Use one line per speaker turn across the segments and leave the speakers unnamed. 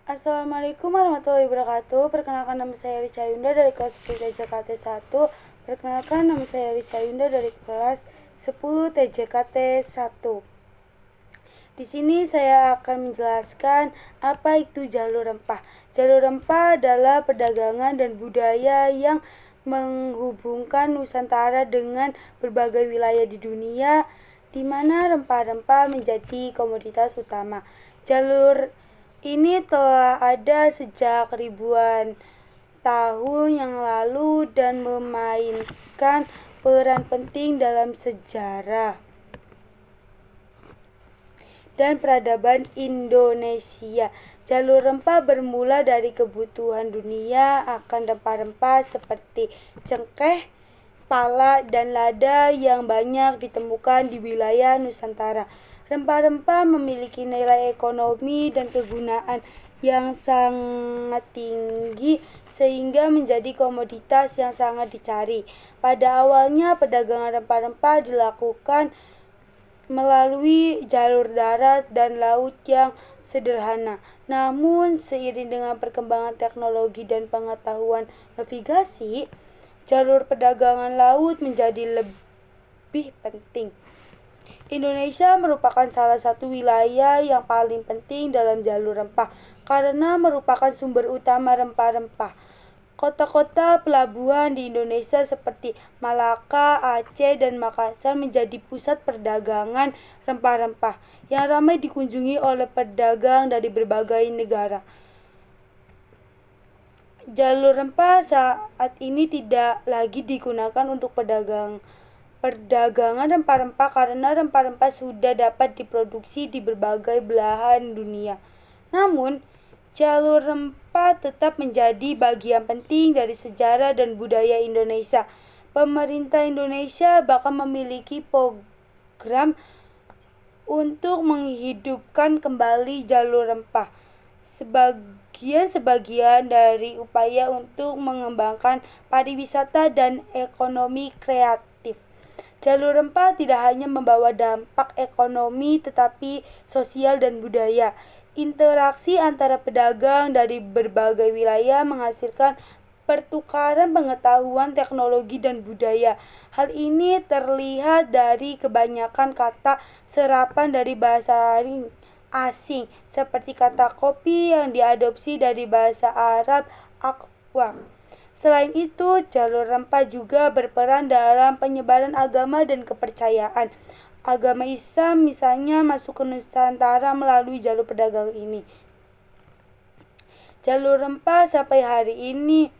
Assalamualaikum warahmatullahi wabarakatuh. Perkenalkan, nama saya Richa Yunda dari kelas 10 TJKT 1. Perkenalkan, nama saya Richa Yunda dari kelas 10 TJKT 1. Di sini saya akan menjelaskan apa itu jalur rempah. Jalur rempah adalah perdagangan dan budaya yang menghubungkan Nusantara dengan berbagai wilayah di dunia, di mana rempah-rempah menjadi komoditas utama. Jalur ini telah ada sejak ribuan tahun yang lalu dan memainkan peran penting dalam sejarah dan peradaban Indonesia. Jalur rempah bermula dari kebutuhan dunia akan rempah-rempah seperti cengkeh, pala, dan lada yang banyak ditemukan di wilayah Nusantara. Rempah-rempah memiliki nilai ekonomi dan kegunaan yang sangat tinggi sehingga menjadi komoditas yang sangat dicari. Pada awalnya perdagangan rempah-rempah dilakukan melalui jalur darat dan laut yang sederhana. Namun, seiring dengan perkembangan teknologi dan pengetahuan navigasi, jalur perdagangan laut menjadi lebih penting. Indonesia merupakan salah satu wilayah yang paling penting dalam jalur rempah karena merupakan sumber utama rempah-rempah. Kota-kota pelabuhan di Indonesia seperti Malaka, Aceh, dan Makassar menjadi pusat perdagangan rempah-rempah yang ramai dikunjungi oleh pedagang dari berbagai negara. Jalur rempah saat ini tidak lagi digunakan untuk perdagangan rempah-rempah karena rempah-rempah sudah dapat diproduksi di berbagai belahan dunia. Namun, jalur rempah tetap menjadi bagian penting dari sejarah dan budaya Indonesia. Pemerintah Indonesia bahkan memiliki program untuk menghidupkan kembali jalur rempah. Sebagian dari upaya untuk mengembangkan pariwisata dan ekonomi kreatif. Jalur rempah tidak hanya membawa dampak ekonomi tetapi sosial dan budaya. Interaksi antara pedagang dari berbagai wilayah menghasilkan pertukaran pengetahuan, teknologi, dan budaya. Hal ini terlihat dari kebanyakan kata serapan dari bahasa asing, seperti kata kopi yang diadopsi dari bahasa Arab aqwa. Selain itu, jalur rempah juga berperan dalam penyebaran agama dan kepercayaan. Agama Islam misalnya masuk ke Nusantara melalui jalur pedagang ini. Jalur rempah sampai hari ini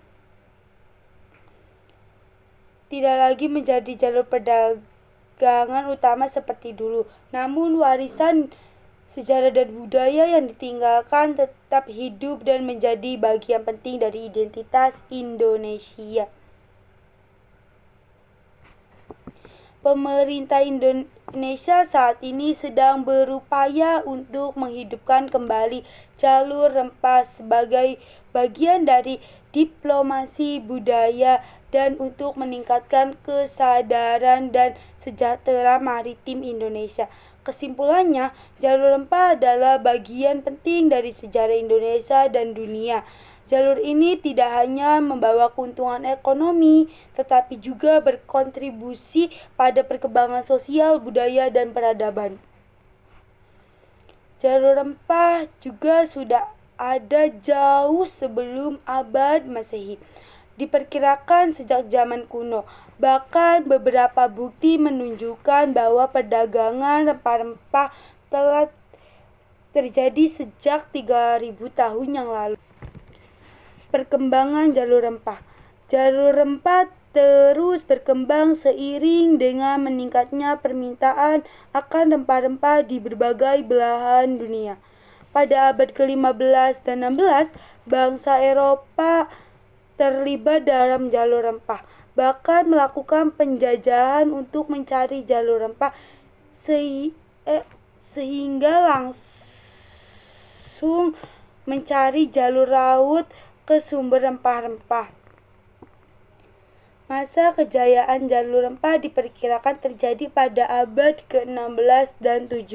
tidak lagi menjadi jalur perdagangan utama seperti dulu. Namun warisan sejarah dan budaya yang ditinggalkan tetap hidup dan menjadi bagian penting dari identitas Indonesia. Pemerintah Indonesia saat ini sedang berupaya untuk menghidupkan kembali jalur rempah sebagai bagian dari diplomasi budaya dan untuk meningkatkan kesadaran dan sejahtera maritim Indonesia. Kesimpulannya, jalur rempah adalah bagian penting dari sejarah Indonesia dan dunia. Jalur ini tidak hanya membawa keuntungan ekonomi, tetapi juga berkontribusi pada perkembangan sosial, budaya, dan peradaban. Jalur rempah juga sudah ada jauh sebelum abad Masehi. Diperkirakan sejak zaman kuno. Bahkan beberapa bukti menunjukkan bahwa perdagangan rempah-rempah telah terjadi sejak 3000 tahun yang lalu. Perkembangan jalur rempah. Jalur rempah terus berkembang seiring dengan meningkatnya permintaan akan rempah-rempah di berbagai belahan dunia. Pada abad ke-15 dan 16, bangsa Eropa terlibat dalam jalur rempah, bahkan melakukan penjajahan untuk mencari jalur rempah sehingga langsung mencari jalur laut ke sumber rempah-rempah. Masa kejayaan jalur rempah diperkirakan terjadi pada abad ke-16 dan 17,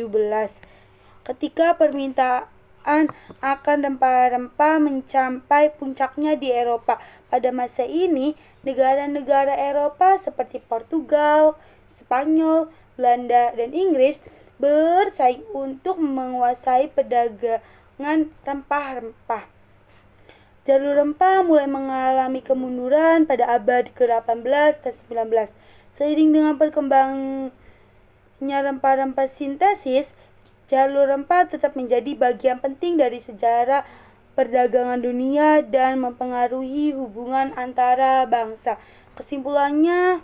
ketika permintaan kekayaan akan rempah-rempah mencapai puncaknya di Eropa. Pada masa ini, negara-negara Eropa seperti Portugal, Spanyol, Belanda, dan Inggris bersaing untuk menguasai perdagangan rempah-rempah. Jalur rempah mulai mengalami kemunduran pada abad ke-18 dan 19. Seiring dengan perkembangannya rempah-rempah sintesis, jalur rempah tetap menjadi bagian penting dari sejarah perdagangan dunia dan mempengaruhi hubungan antara bangsa. Kesimpulannya,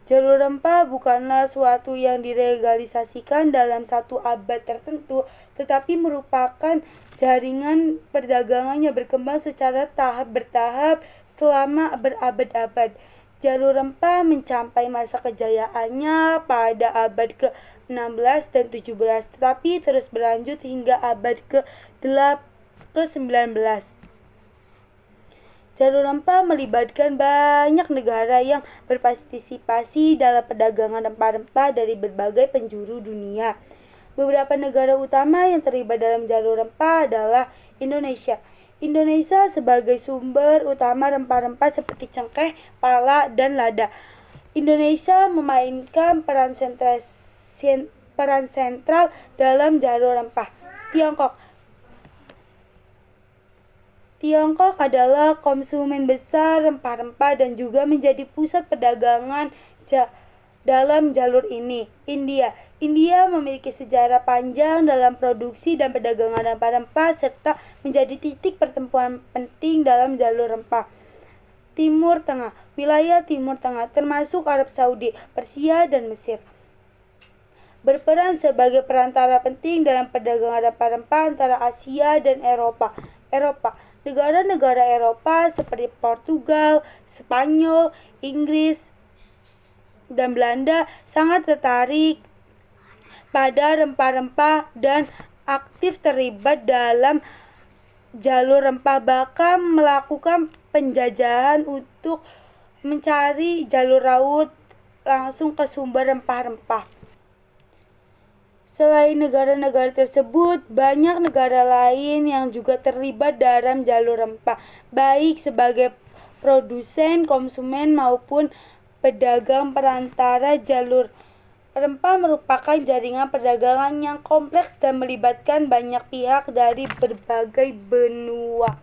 jalur rempah bukanlah suatu yang dilegalisasikan dalam satu abad tertentu, tetapi merupakan jaringan perdagangan yang berkembang secara bertahap selama berabad-abad. Jalur rempah mencapai masa kejayaannya pada abad ke-16 dan 17, tetapi terus berlanjut hingga abad ke-19. Jalur rempah melibatkan banyak negara yang berpartisipasi dalam perdagangan rempah-rempah dari berbagai penjuru dunia. Beberapa negara utama yang terlibat dalam jalur rempah adalah Indonesia. Indonesia sebagai sumber utama rempah-rempah seperti cengkeh, pala, dan lada. Indonesia memainkan peran sentral dalam jalur rempah. Tiongkok adalah konsumen besar rempah-rempah dan juga menjadi pusat perdagangan dalam jalur ini. India memiliki sejarah panjang dalam produksi dan perdagangan rempah-rempah serta menjadi titik pertemuan penting dalam jalur rempah. Timur Tengah. Wilayah Timur Tengah termasuk Arab Saudi, Persia, dan Mesir berperan sebagai perantara penting dalam perdagangan rempah-rempah antara Asia dan Eropa. Negara-negara Eropa seperti Portugal, Spanyol, Inggris, dan Belanda sangat tertarik pada rempah-rempah dan aktif terlibat dalam jalur rempah, bahkan melakukan penjajahan untuk mencari jalur laut langsung ke sumber rempah-rempah. Selain negara-negara tersebut, banyak negara lain yang juga terlibat dalam jalur rempah, baik sebagai produsen, konsumen, maupun pedagang perantara. Jalur rempah merupakan jaringan perdagangan yang kompleks dan melibatkan banyak pihak dari berbagai benua.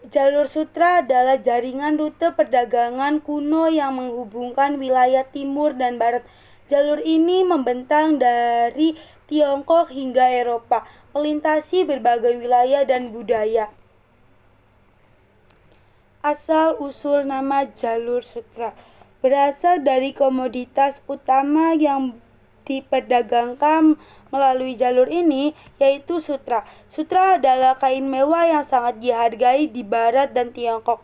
Jalur sutra adalah jaringan rute perdagangan kuno yang menghubungkan wilayah timur dan barat. Jalur ini membentang dari Tiongkok hingga Eropa, melintasi berbagai wilayah dan budaya. Asal-usul nama jalur sutra berasal dari komoditas utama yang diperdagangkan melalui jalur ini, yaitu sutra. Sutra adalah kain mewah yang sangat dihargai di Barat dan Tiongkok,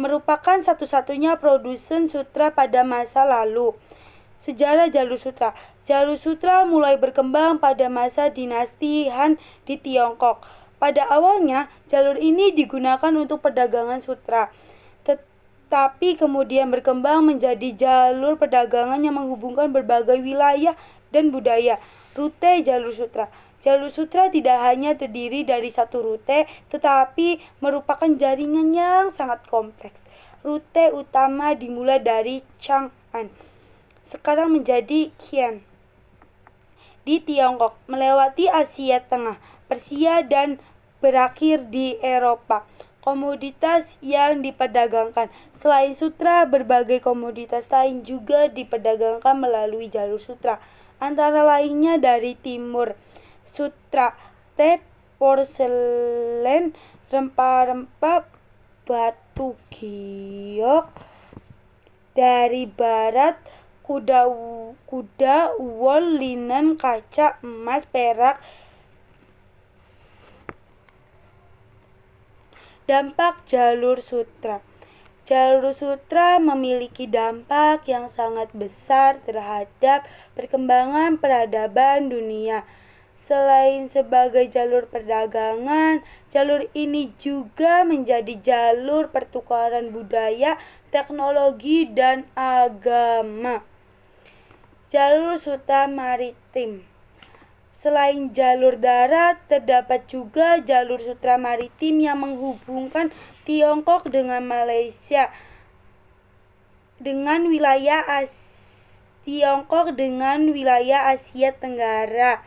merupakan satu-satunya produsen sutra pada masa lalu. Sejarah jalur sutra. Jalur sutra mulai berkembang pada masa dinasti Han di Tiongkok. Pada awalnya, jalur ini digunakan untuk perdagangan sutra, tetapi kemudian berkembang menjadi jalur perdagangan yang menghubungkan berbagai wilayah dan budaya. Rute jalur sutra. Jalur sutra tidak hanya terdiri dari satu rute, tetapi merupakan jaringan yang sangat kompleks. Rute utama dimulai dari Chang'an, sekarang menjadi Qian, di Tiongkok, melewati Asia Tengah, Persia, dan berakhir di Eropa. Komoditas yang diperdagangkan. Selain sutra, berbagai komoditas lain juga diperdagangkan melalui jalur sutra. Antara lainnya dari timur, sutra, teh, porselen, rempah-rempah, batu giok. Dari barat, kuda, wol, linen, kaca, emas, perak. Dampak jalur sutra. Jalur sutra memiliki dampak yang sangat besar terhadap perkembangan peradaban dunia. Selain sebagai jalur perdagangan, jalur ini juga menjadi jalur pertukaran budaya, teknologi, dan agama. Jalur sutra maritim. Selain jalur darat, terdapat juga jalur sutra maritim yang menghubungkan Tiongkok dengan Malaysia dengan Tiongkok dengan wilayah Asia Tenggara.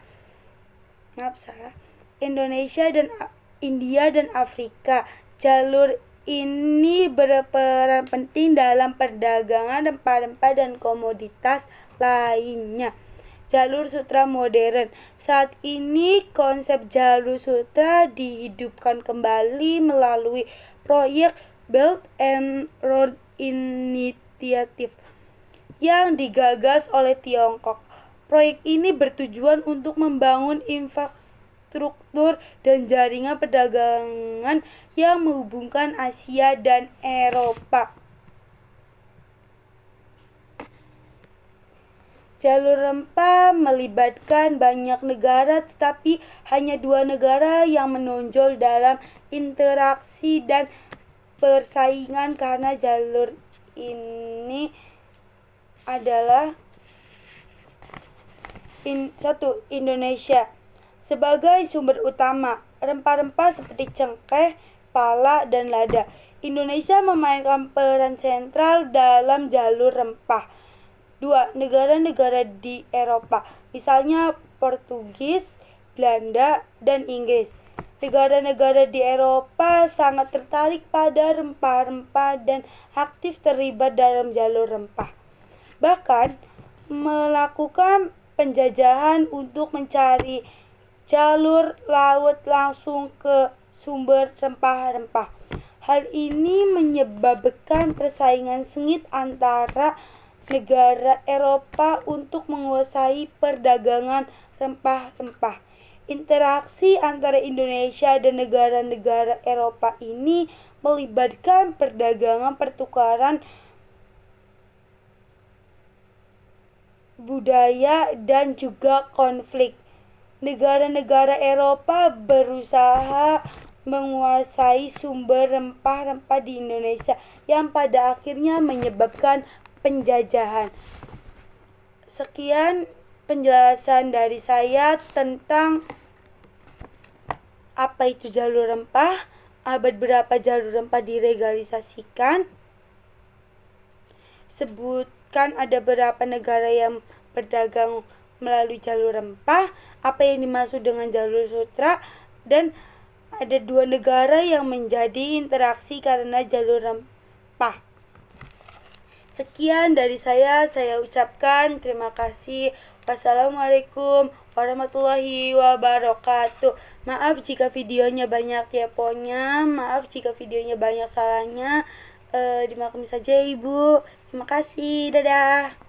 Indonesia dan India dan Afrika. Jalur ini berperan penting dalam perdagangan rempah-rempah dan komoditas lainnya. Jalur sutra modern. Saat ini konsep jalur sutra dihidupkan kembali melalui proyek Belt and Road Initiative yang digagas oleh Tiongkok. Proyek ini bertujuan untuk membangun infrastruktur dan jaringan perdagangan yang menghubungkan Asia dan Eropa. Jalur rempah melibatkan banyak negara, tetapi hanya 2 negara yang menonjol dalam interaksi dan persaingan karena jalur ini adalah 1. Indonesia. Sebagai sumber utama rempah-rempah seperti cengkeh, pala, dan lada, Indonesia memainkan peran sentral dalam jalur rempah. 2. Negara-negara di Eropa, misalnya Portugis, Belanda, dan Inggris. Negara-negara di Eropa sangat tertarik pada rempah-rempah dan aktif terlibat dalam jalur rempah. Bahkan melakukan penjajahan untuk mencari jalur laut langsung ke sumber rempah-rempah. Hal ini menyebabkan persaingan sengit antara negara Eropa untuk menguasai perdagangan rempah-rempah. Interaksi antara Indonesia dan negara-negara Eropa ini melibatkan perdagangan, pertukaran budaya, dan juga konflik. Negara-negara Eropa berusaha menguasai sumber rempah-rempah di Indonesia yang pada akhirnya menyebabkan penjajahan. Sekian penjelasan dari saya tentang apa itu jalur rempah, abad berapa jalur rempah dilegalisasikan, sebutkan ada berapa negara yang berdagang melalui jalur rempah, apa yang dimaksud dengan jalur sutra, dan ada 2 negara yang menjadi interaksi karena jalur rempah. Sekian dari saya ucapkan terima kasih. Wassalamualaikum warahmatullahi wabarakatuh. Maaf jika videonya banyak typonya, maaf jika videonya banyak salahnya. Dimaklumi saja Ibu. Terima kasih, dadah.